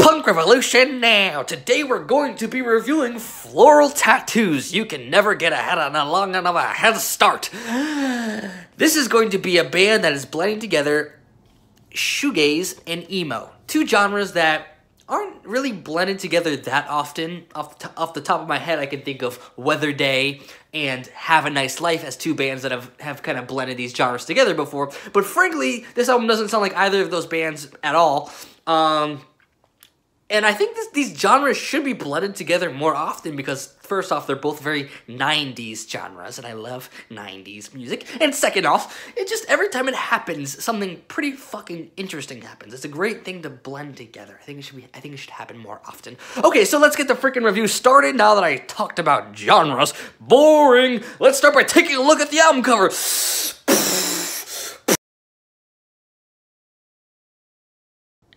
Punk Revolution now! Today we're going to be reviewing Floral tattoos. You can never get ahead on a long enough a head start. This is going to be a band that is blending together shoegaze and emo. Two genres that aren't really blended together that often. Off the top of my head, I can think of Weather Day and Have a Nice Life as two bands that have kind of blended these genres together before. But frankly, this album doesn't sound like either of those bands at all. And I think these genres should be blended together more often because, first off, they're both very 90s genres, and I love 90s music. And second off, it just, every time it happens, something pretty fucking interesting happens. It's a great thing to blend together. I think it should happen more often. Okay, so let's get the freaking review started now that I talked about genres. Boring! Let's start by taking a look at the album cover.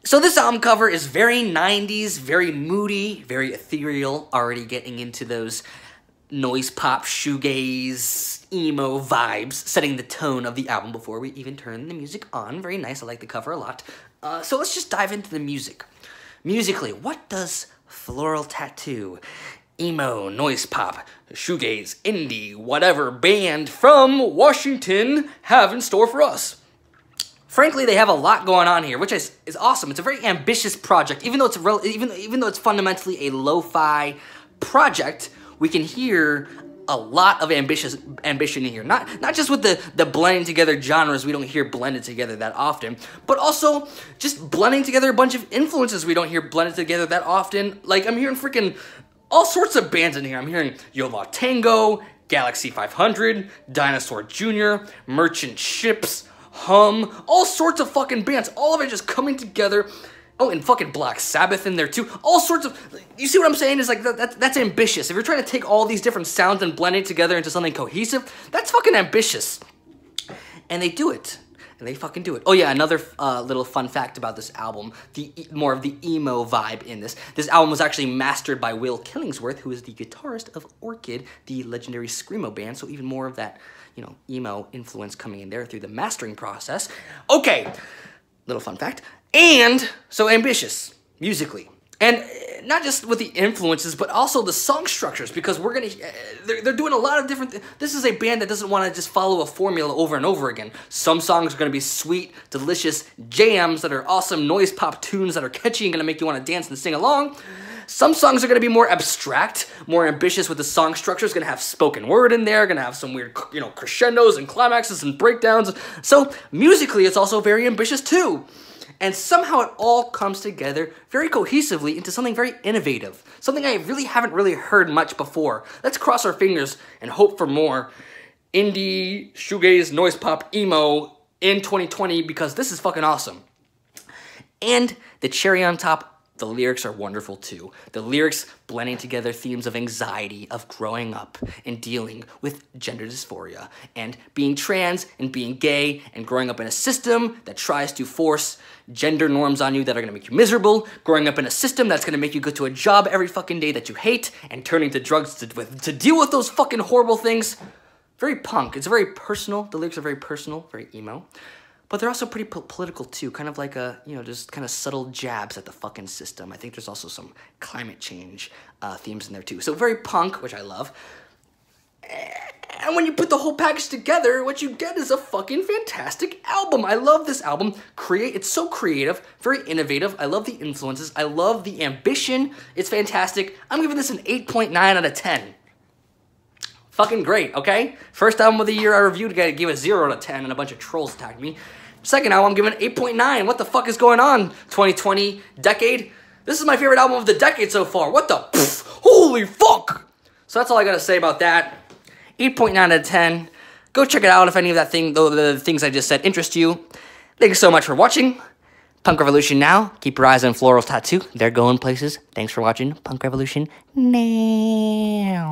So this album cover is very 90s, very moody, very ethereal, already getting into those noise pop, shoegaze, emo vibes, setting the tone of the album before we even turn the music on. Very nice, I like the cover a lot. So let's just dive into the music. Musically, what does Floral Tattoo, emo, noise pop, shoegaze, indie, whatever band from Washington have in store for us? Frankly, they have a lot going on here, which is awesome. It's a very ambitious project. Even though it's fundamentally a lo-fi project, we can hear a lot of ambition in here. Not just with the blending together genres we don't hear blended together that often, but also just blending together a bunch of influences we don't hear blended together that often. Like, I'm hearing freaking all sorts of bands in here. I'm hearing Yo La Tengo, Galaxy 500, Dinosaur Jr., Merchant Ships, Hum, all sorts of fucking bands, all of it just coming together. Oh, and fucking Black Sabbath in there too. All sorts of, you see what I'm saying? Is like, that's ambitious. If you're trying to take all these different sounds and blend it together into something cohesive, that's fucking ambitious. And they do it. And they fucking do it. Oh yeah, another little fun fact about this album, more of the emo vibe in this. This album was actually mastered by Will Killingsworth, who is the guitarist of Orchid, the legendary screamo band, so even more of that, you know, emo influence coming in there through the mastering process. Okay, little fun fact. And so ambitious, musically. And not just with the influences, but also the song structures, because they're doing a lot of different This is a band that doesn't want to just follow a formula over and over again. Some songs are going to be sweet, delicious jams that are awesome noise pop tunes that are catchy and going to make you want to dance and sing along. Some songs are going to be more abstract, more ambitious with the song structure. It's going to have spoken word in there, going to have some weird, you know, crescendos and climaxes and breakdowns. So musically, it's also very ambitious too. And somehow it all comes together very cohesively into something very innovative. Something I really haven't heard much before. Let's cross our fingers and hope for more indie, shoegaze, noise pop, emo in 2020 because this is fucking awesome. And the cherry on top, the lyrics are wonderful too. The lyrics blending together themes of anxiety, of growing up and dealing with gender dysphoria and being trans and being gay and growing up in a system that tries to force gender norms on you that are gonna make you miserable, growing up in a system that's gonna make you go to a job every fucking day that you hate and turning to drugs to deal with those fucking horrible things. Very punk. It's very personal. The lyrics are very personal, very emo. But they're also pretty political too, kind of like just kind of subtle jabs at the fucking system. I think there's also some climate change themes in there too. So very punk, which I love. And when you put the whole package together, what you get is a fucking fantastic album. I love this album. It's so creative, very innovative. I love the influences. I love the ambition. It's fantastic. I'm giving this an 8.9 out of 10. Fucking great, okay? First album of the year I reviewed, I gave a 0 out of 10 and a bunch of trolls attacked me. Second album, I'm giving it 8.9. What the fuck is going on? 2020 decade? This is my favorite album of the decade so far. What the pff? Holy fuck! So that's all I gotta say about that. 8.9 out of 10. Go check it out if any of the things I just said interest you. Thanks so much for watching. Punk Revolution now. Keep your eyes on Floral Tattoo. They're going places. Thanks for watching Punk Revolution now.